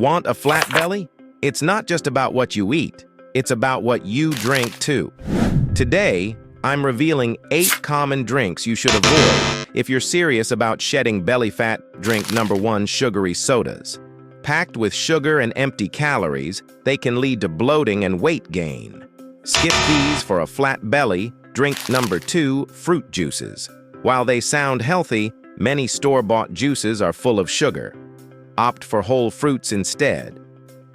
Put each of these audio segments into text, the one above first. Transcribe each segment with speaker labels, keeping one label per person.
Speaker 1: Want a flat belly? It's not just about what you eat, it's about what you drink too. Today, I'm revealing 8 common drinks you should avoid if you're serious about shedding belly fat. Drink number 1, sugary sodas. Packed with sugar and empty calories, they can lead to bloating and weight gain. Skip these for a flat belly. Drink number 2, fruit juices. While they sound healthy, many store-bought juices are full of sugar. Opt for whole fruits instead.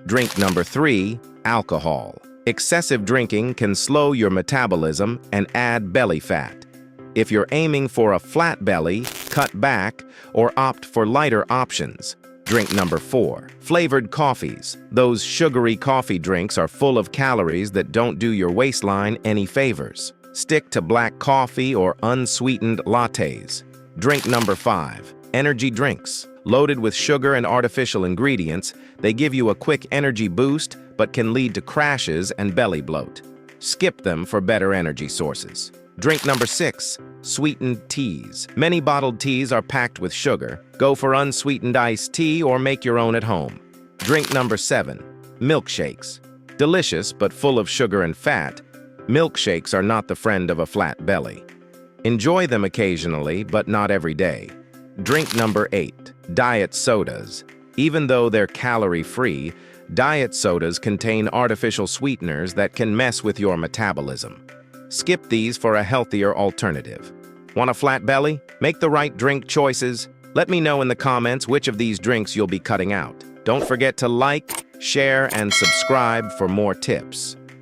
Speaker 1: Drink number 3, alcohol. Excessive drinking can slow your metabolism and add belly fat. If you're aiming for a flat belly, cut back or opt for lighter options. Drink number 4, flavored coffees. Those sugary coffee drinks are full of calories that don't do your waistline any favors. Stick to black coffee or unsweetened lattes. Drink number 5, energy drinks. Loaded with sugar and artificial ingredients, they give you a quick energy boost but can lead to crashes and belly bloat. Skip them for better energy sources. Drink number 6, sweetened teas. Many bottled teas are packed with sugar. Go for unsweetened iced tea or make your own at home. Drink number 7, milkshakes. Delicious but full of sugar and fat, milkshakes are not the friend of a flat belly. Enjoy them occasionally, but not every day. Drink number 8, diet sodas. Even though they're calorie-free, diet sodas contain artificial sweeteners that can mess with your metabolism. Skip these for a healthier alternative. Want a flat belly? Make the right drink choices. Let me know in the comments which of these drinks you'll be cutting out. Don't forget to like, share, and subscribe for more tips.